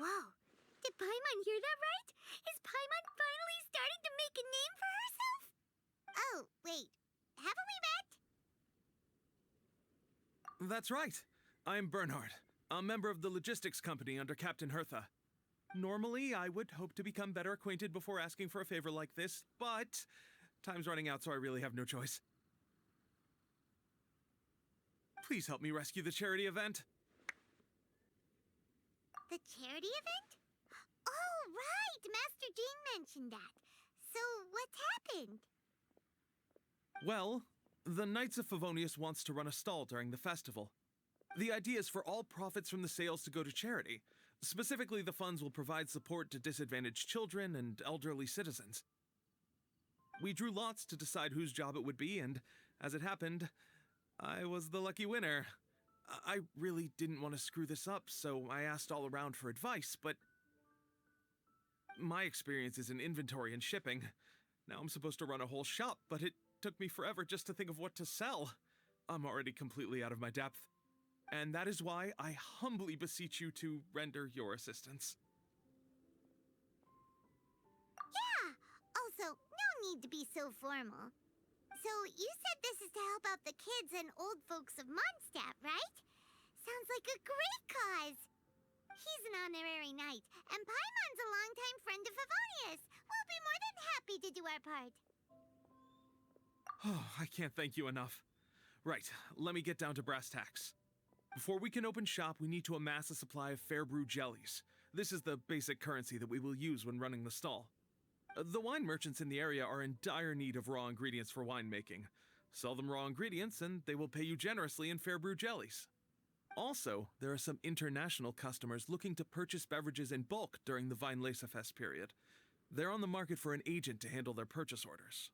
Whoa! Did Paimon hear that right? Is Paimon finally starting to make a name for herself? Oh, wait. Haven't we met? That's right. I'm Bernhard, a member of the logistics company under Captain Hertha. Normally, I would hope to become better acquainted before asking for a favor like this, but time's running out, so I really have no choice. Please help me rescue the charity event. The charity event? Oh, right! Master Jean mentioned that. So, what's happened? Well, the Knights of Favonius wants to run a stall during the festival. The idea is for all profits from the sales to go to charity. Specifically, the funds will provide support to disadvantaged children and elderly citizens. We drew lots to decide whose job it would be, and as it happened, I was the lucky winner. I really didn't want to screw this up, so I asked all around for advice, but my experience is in inventory and shipping. Now I'm supposed to run a whole shop, but it took me forever just to think of what to sell. I'm already completely out of my depth. And that is why I humbly beseech you to render your assistance. Yeah! Also, no need to be so formal. So, you said this is to help out the kids and old folks of Mondstadt, right? Sounds like a great cause! He's an honorary knight, and Paimon's a longtime friend of Favonius. We'll be more than happy to do our part. Oh, I can't thank you enough. Right, let me get down to brass tacks. Before we can open shop, we need to amass a supply of fair brew jellies. This is the basic currency that we will use when running the stall. The wine merchants in the area are in dire need of raw ingredients for winemaking. Sell them raw ingredients and they will pay you generously in fair brew jellies. Also, there are some international customers looking to purchase beverages in bulk during the Weinlesefest period. They're on the market for an agent to handle their purchase orders.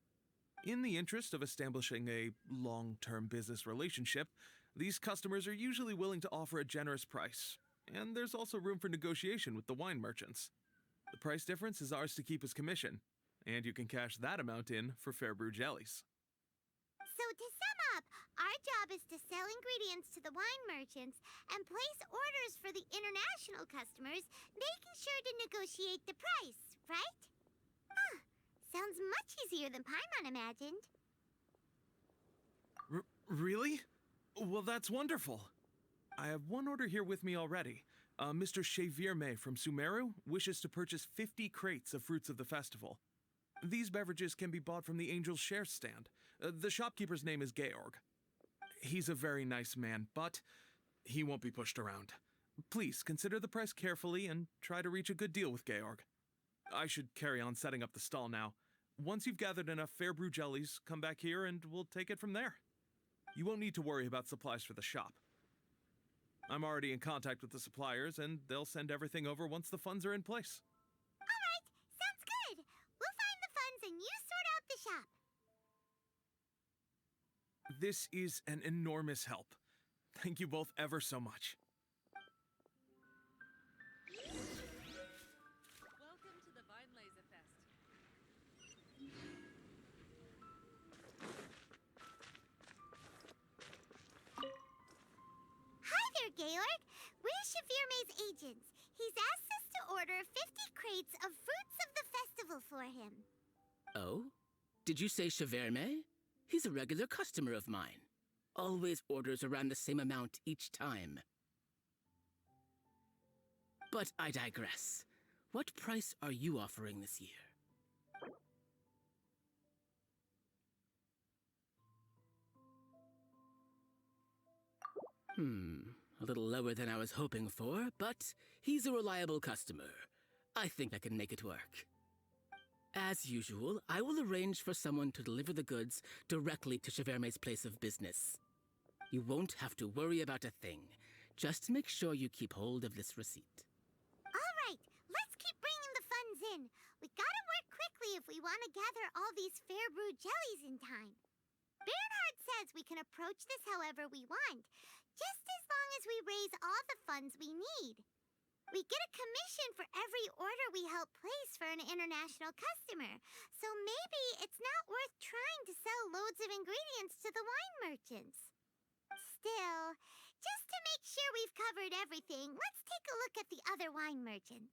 In the interest of establishing a long-term business relationship, these customers are usually willing to offer a generous price, and there's also room for negotiation with the wine merchants. The price difference is ours to keep as commission, and you can cash that amount in for fair brew jellies. So to sum up, our job is to sell ingredients to the wine merchants and place orders for the international customers, making sure to negotiate the price, right? Huh. Sounds much easier than Paimon imagined. Really? Well, that's wonderful. I have one order here with me already. Mr. Chevirme from Sumeru wishes to purchase 50 crates of fruits of the festival. These beverages can be bought from the Angel's Share stand. The shopkeeper's name is Georg. He's a very nice man, but he won't be pushed around. Please consider the price carefully and try to reach a good deal with Georg. I should carry on setting up the stall now. Once you've gathered enough fair brew jellies, come back here and we'll take it from there. You won't need to worry about supplies for the shop. I'm already in contact with the suppliers, and they'll send everything over once the funds are in place. All right, sounds good. We'll find the funds and you sort out the shop. This is an enormous help. Thank you both ever so much. Welcome to the Weinlesefest. Hi there, Georg. We're Chevirme's agents. He's asked us to order 50 crates of fruits of the festival for him. Oh? Did you say Chevirme? He's a regular customer of mine. Always orders around the same amount each time. But I digress. What price are you offering this year? A little lower than I was hoping for, but he's a reliable customer. I think I can make it work. As usual, I will arrange for someone to deliver the goods directly to Chevirme's place of business. You won't have to worry about a thing. Just make sure you keep hold of this receipt. All right, let's keep bringing the funds in. We gotta work quickly if we want to gather all these fair brew jellies in time. Bernhard says we can approach this however we want, just as long as we raise all the funds we need. We get a commission for every order we help place for an international customer, so maybe it's not worth trying to sell loads of ingredients to the wine merchants. Still, just to make sure we've covered everything, let's take a look at the other wine merchants.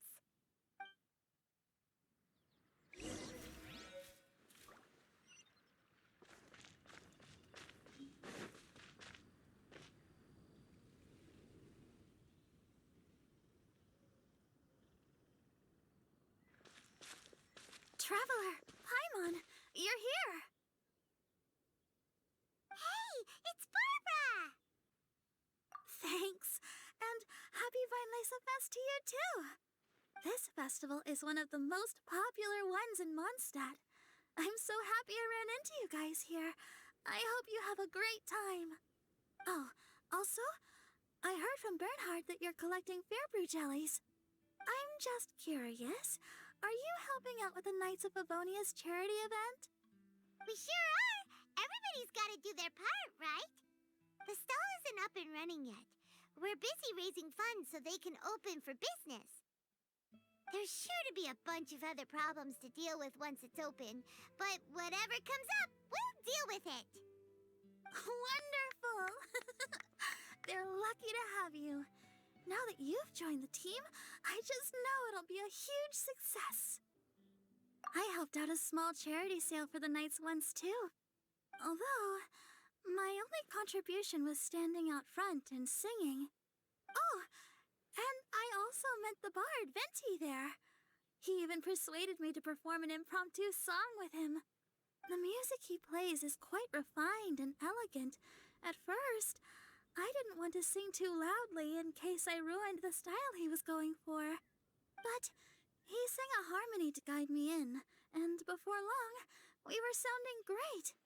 Traveler, Paimon, you're here! Hey, it's Barbara! Thanks, and happy Vinelesa Fest to you too! This festival is one of the most popular ones in Mondstadt. I'm so happy I ran into you guys here. I hope you have a great time. Oh, also, I heard from Bernhard that you're collecting Fairbrew jellies. I'm just curious. Are you helping out with the Knights of Favonia's charity event? We sure are! Everybody's gotta do their part, right? The stall isn't up and running yet. We're busy raising funds so they can open for business. There's sure to be a bunch of other problems to deal with once it's open, but whatever comes up, we'll deal with it. Wonderful! They're lucky to have you. Now that you've joined the team, I just know it'll be a huge success. I helped out a small charity sale for the Knights once too. Although, my only contribution was standing out front and singing. Oh, and I also met the bard, Venti, there. He even persuaded me to perform an impromptu song with him. The music he plays is quite refined and elegant. At first, I didn't want to sing too loudly in case I ruined the style he was going for. But he sang a harmony to guide me in, and before long, we were sounding great.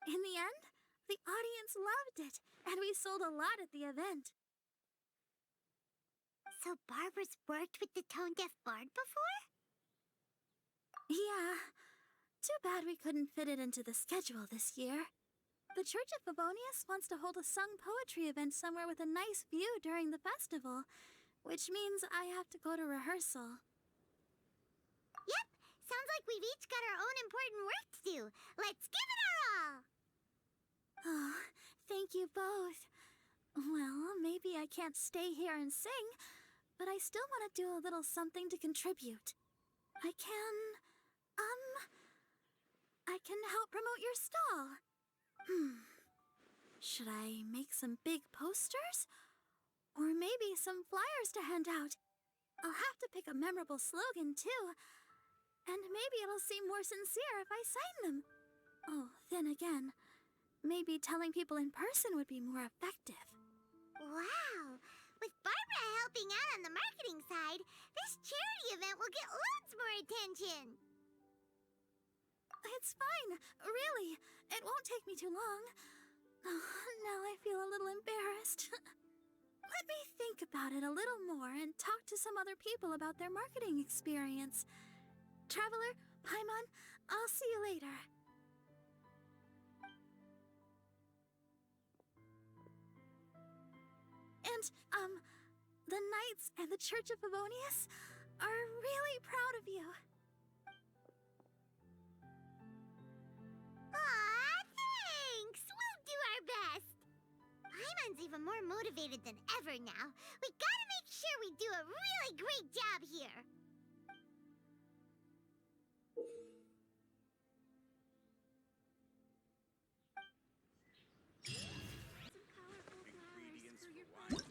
In the end, the audience loved it, and we sold a lot at the event. So Barbara's worked with the tone-deaf bard before? Yeah. Too bad we couldn't fit it into the schedule this year. The Church of Favonius wants to hold a sung poetry event somewhere with a nice view during the festival, which means I have to go to rehearsal. Yep, sounds like we've each got our own important work to do. Let's give it our all! Oh, thank you both. Well, maybe I can't stay here and sing, but I still want to do a little something to contribute. I can help promote your stall. Should I make some big posters? Or maybe some flyers to hand out? I'll have to pick a memorable slogan, too. And maybe it'll seem more sincere if I sign them. Oh, then again, maybe telling people in person would be more effective. Wow! With Barbara helping out on the marketing side, this charity event will get loads more attention! It's fine, really. It won't take me too long. Oh, now I feel a little embarrassed. Let me think about it a little more and talk to some other people about their marketing experience. Traveler, Paimon, I'll see you later. And, the Knights and the Church of Favonius are really proud of you. Aw, thanks! We'll do our best! Paimon's even more motivated than ever now. We gotta make sure we do a really great job here! Some colorful flowers for your party.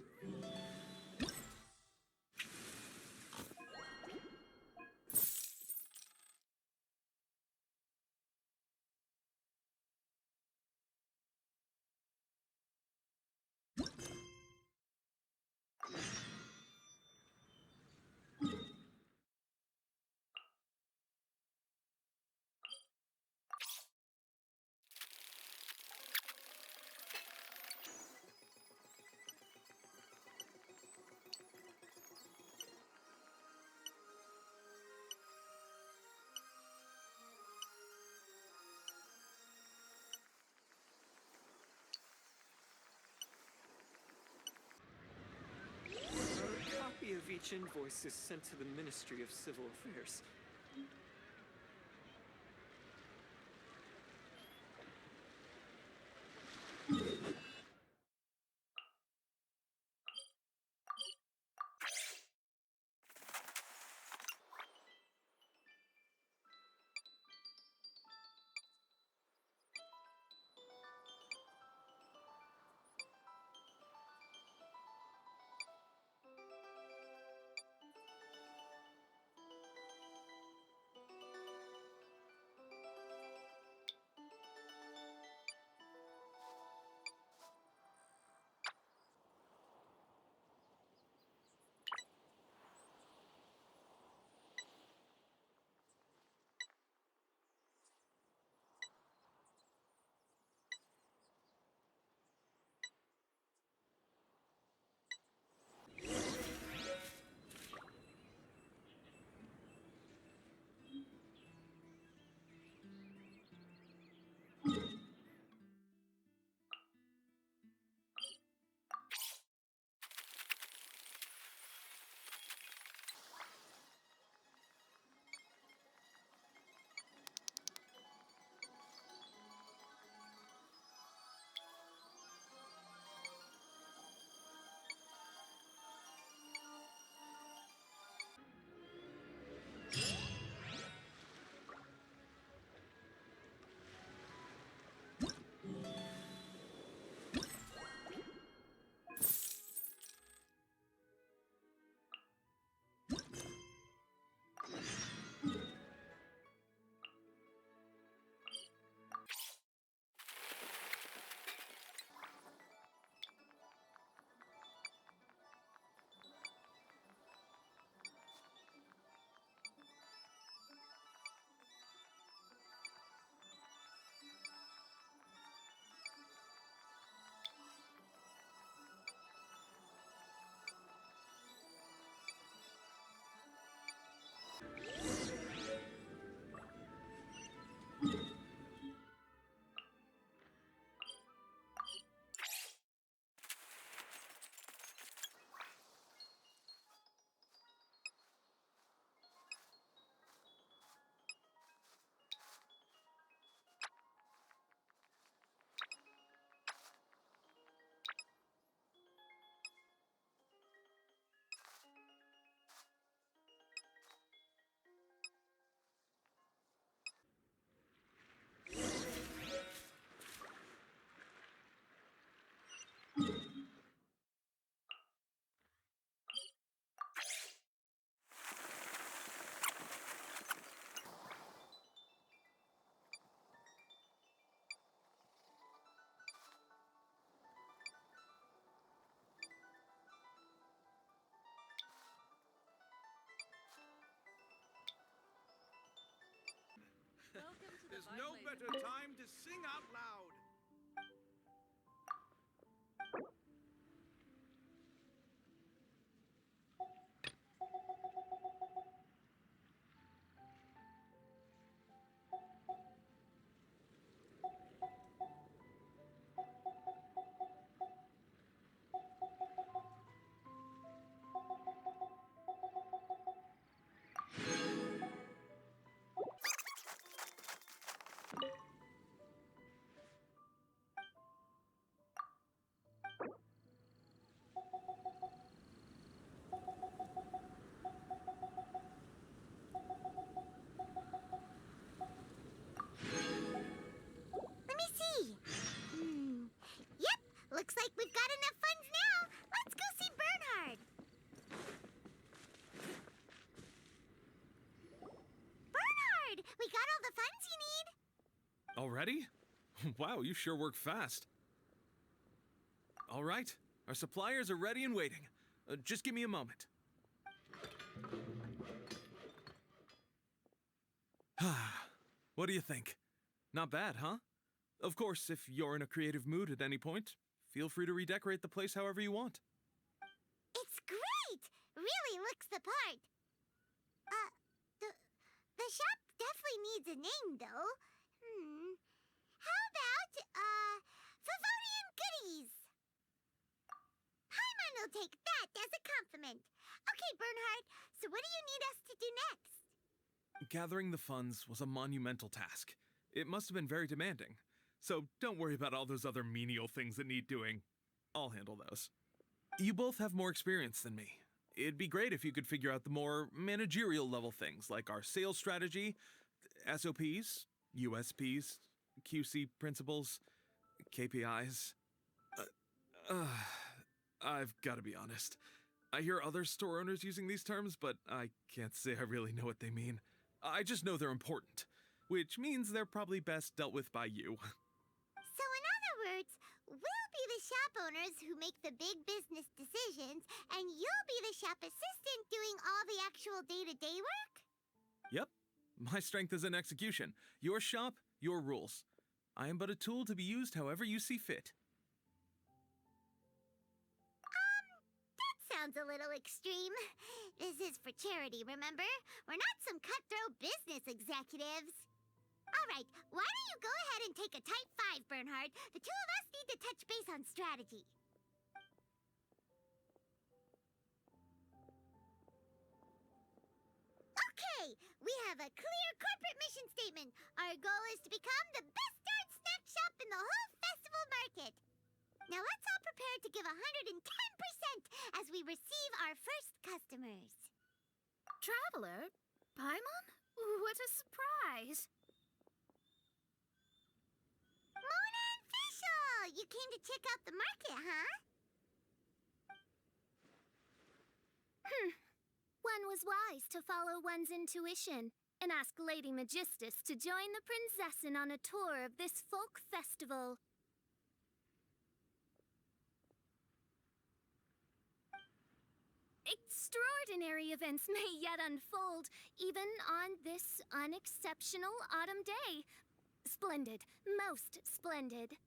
A copy of each invoice is sent to the Ministry of Civil Affairs. no better time to sing out loud. Let me see. Yep, looks like we've got enough funds now. Let's go see Bernhard. Bernhard, we got all the funds you need. Already? Wow, you sure work fast. All right, our suppliers are ready and waiting. Just give me a moment. What do you think? Not bad, huh? Of course, if you're in a creative mood at any point, feel free to redecorate the place however you want. It's great. Really looks the part. The shop definitely needs a name, though. How about, Favorian Goodies? Paimon will take that as a compliment. Okay, Bernhard, so what do you need us to do next? Gathering the funds was a monumental task. It must have been very demanding. So don't worry about all those other menial things that need doing. I'll handle those. You both have more experience than me. It'd be great if you could figure out the more managerial level things like our sales strategy, SOPs, USPs, QC principles, KPIs. I've got to be honest. I hear other store owners using these terms, but I can't say I really know what they mean. I just know they're important, which means they're probably best dealt with by you. So in other words, we'll be the shop owners who make the big business decisions, and you'll be the shop assistant doing all the actual day-to-day work? Yep. My strength is in execution. Your shop, your rules. I am but a tool to be used however you see fit. That sounds a little extreme. This is for charity, remember? We're not some cutthroat business executives. All right, why don't you go ahead and take a type 5, Bernhard? The two of us need to touch base on strategy. Okay, we have a clear corporate mission statement. Our goal is to become the best darn snack shop in the whole festival market. Now let's all prepare to give 110% as we receive our first customers. Traveler? Paimon? What a surprise! Mona and Fischl! You came to check out the market, huh? One was wise to follow one's intuition and ask Lady Magistus to join the Prinzessin on a tour of this folk festival. Extraordinary events may yet unfold, even on this unexceptional autumn day. Splendid, most splendid.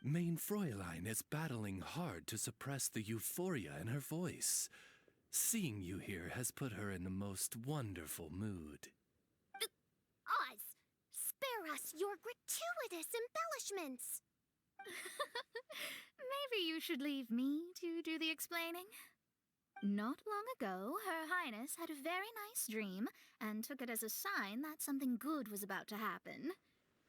Mein Fräulein is battling hard to suppress the euphoria in her voice. Seeing you here has put her in the most wonderful mood. Oz, spare us your gratuitous embellishments. Maybe you should leave me to do the explaining. Not long ago, Her Highness had a very nice dream and took it as a sign that something good was about to happen.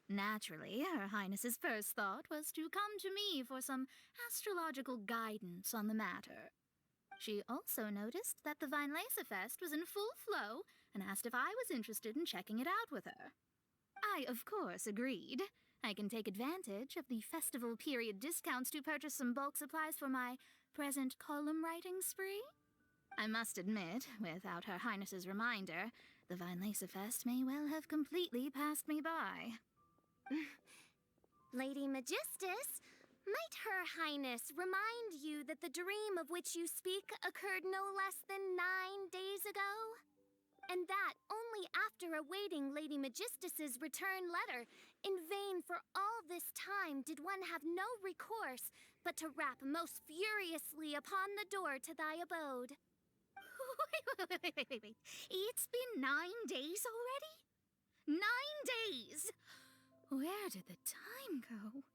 Naturally, Her Highness's first thought was to come to me for some astrological guidance on the matter. She also noticed that the Fest was in full flow and asked if I was interested in checking it out with her. I, of course, agreed. I can take advantage of the festival period discounts to purchase some bulk supplies for my present column writing spree. I must admit, without Her Highness's reminder, the Fest may well have completely passed me by. Lady Magistus, might Her Highness remind you that the dream of which you speak occurred no less than 9 days ago? And that only after after awaiting Lady Magistus's return letter, in vain for all this time did one have no recourse but to rap most furiously upon the door to thy abode. Wait. It's been 9 days already? 9 days! Where did the time go?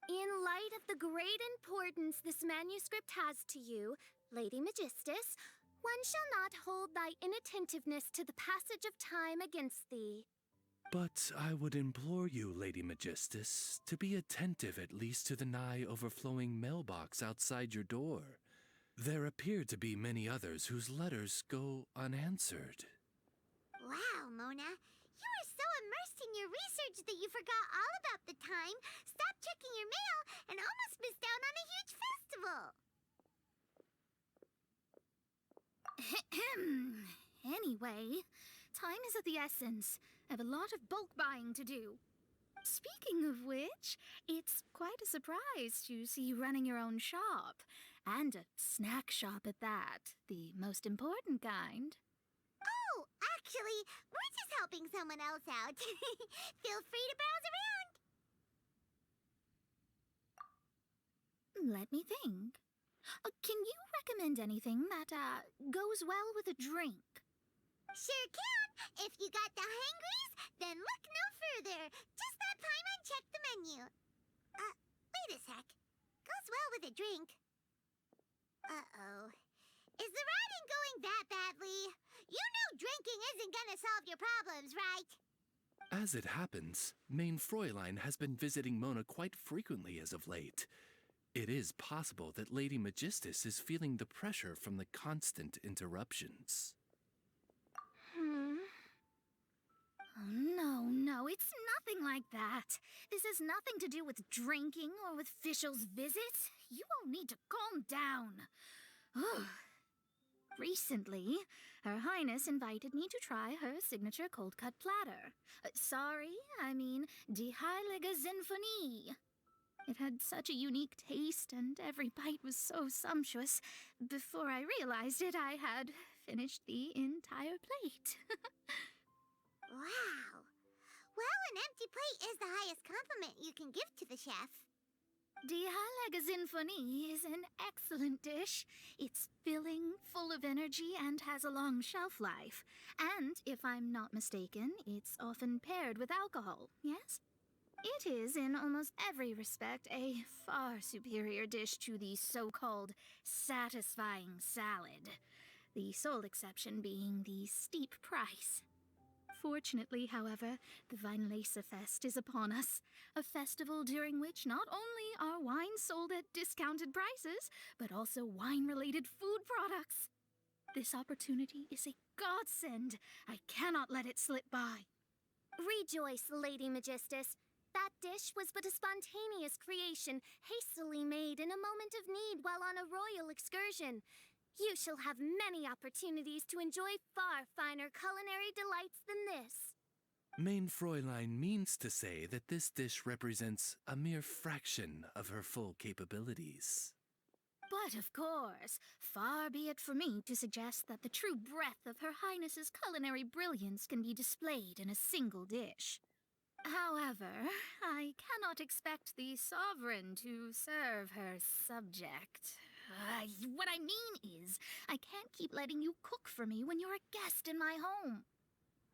In light of the great importance this manuscript has to you, Lady Magistus, one shall not hold thy inattentiveness to the passage of time against thee. But I would implore you, Lady Magistus, to be attentive at least to the nigh overflowing mailbox outside your door. There appear to be many others whose letters go unanswered. Wow, Mona. You were so immersed in your research that you forgot all about the time, stopped checking your mail, and almost missed out on a huge festival. Anyway, time is of the essence. I have a lot of bulk buying to do. Speaking of which, it's quite a surprise to see you running your own shop. And a snack shop at that, the most important kind. Oh, actually, we're just helping someone else out. Feel free to browse around. Let me think. Can you recommend anything that, goes well with a drink? Sure can. If you got the hangries, then look no further. Just that time and check the menu. Wait a sec. Goes well with a drink. Uh-oh. Is the writing going that badly? You know drinking isn't gonna solve your problems, right? As it happens, Main Fräulein has been visiting Mona quite frequently as of late. It is possible that Lady Magistus is feeling the pressure from the constant interruptions. Oh, no, it's nothing like that. This has nothing to do with drinking or with officials' visits. You all need to calm down. Recently, Her Highness invited me to try her signature cold-cut platter. Die Heilige Sinfonie. It had such a unique taste, and every bite was so sumptuous. Before I realized it, I had finished the entire plate. Wow. Well, an empty plate is the highest compliment you can give to the chef. Die Heilige Sinfonie is an excellent dish. It's filling, full of energy, and has a long shelf life. And, if I'm not mistaken, it's often paired with alcohol, yes? It is, in almost every respect, a far superior dish to the so-called satisfying salad. The sole exception being the steep price. Fortunately, however, the Weinlesefest is upon us, a festival during which not only are wines sold at discounted prices, but also wine-related food products. This opportunity is a godsend. I cannot let it slip by. Rejoice, Lady Magistus. That dish was but a spontaneous creation, hastily made in a moment of need while on a royal excursion. You shall have many opportunities to enjoy far finer culinary delights than this. Main Fräulein means to say that this dish represents a mere fraction of her full capabilities. But of course, far be it for me to suggest that the true breadth of Her Highness's culinary brilliance can be displayed in a single dish. However, I cannot expect the sovereign to serve her subject. What I mean is, I can't keep letting you cook for me when you're a guest in my home.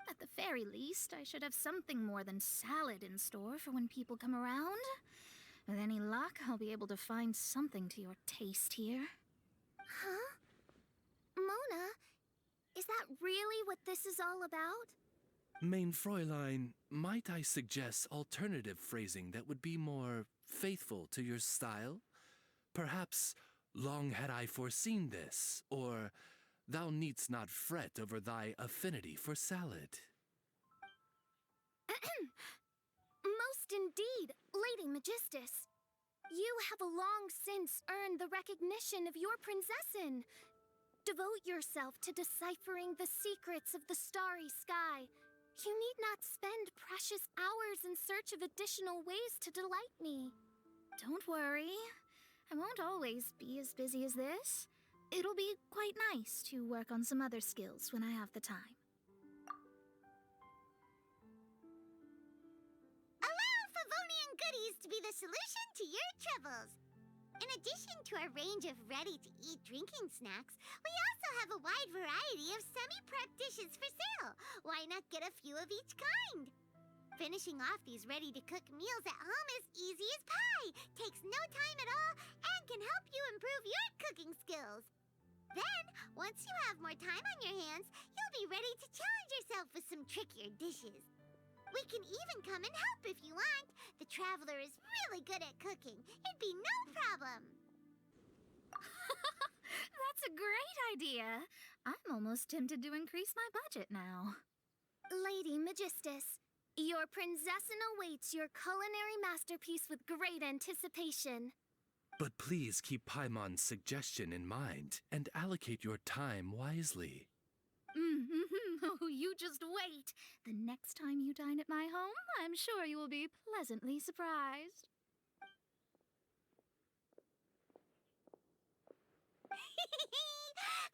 At the very least, I should have something more than salad in store for when people come around. With any luck, I'll be able to find something to your taste here. Huh? Mona, is that really what this is all about? Main Fräulein, might I suggest alternative phrasing that would be more faithful to your style? Perhaps, long had I foreseen this, or thou needst not fret over thy affinity for salad. Most indeed, Lady Magistus. You have long since earned the recognition of your prinzessin. Devote yourself to deciphering the secrets of the starry sky. You need not spend precious hours in search of additional ways to delight me. Don't worry. I won't always be as busy as this. It'll be quite nice to work on some other skills when I have the time. be the solution to your troubles. In addition to our range of ready-to-eat drinking snacks, we also have a wide variety of semi-prep dishes for sale. Why not get a few of each kind? Finishing off these ready-to-cook meals at home is easy as pie, takes no time at all, and can help you improve your cooking skills. Then, once you have more time on your hands, you'll be ready to challenge yourself with some trickier dishes. We can even come and help if you want. The Traveler is really good at cooking. It'd be no problem. That's a great idea. I'm almost tempted to increase my budget now. Lady Magistus, your princessin awaits your culinary masterpiece with great anticipation. But please keep Paimon's suggestion in mind and allocate your time wisely. Oh, you just wait. The next time you dine at my home, I'm sure you will be pleasantly surprised.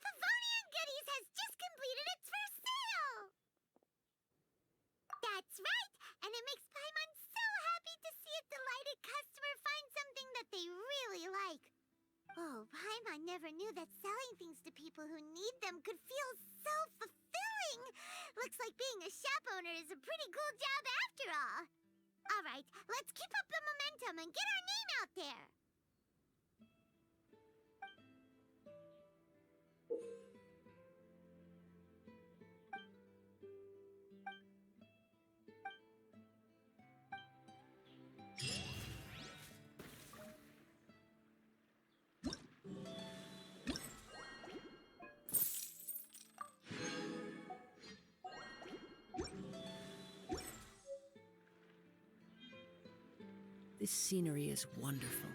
Favonian Goodies has just completed its first sale! That's right, and it makes Paimon so happy to see a delighted customer find something that they really like. Oh, Paimon never knew that selling things to people who need them could feel so fulfilling. Looks like being a shop owner is a pretty cool job after all. All right, let's keep up the momentum and get our name out there. This scenery is wonderful.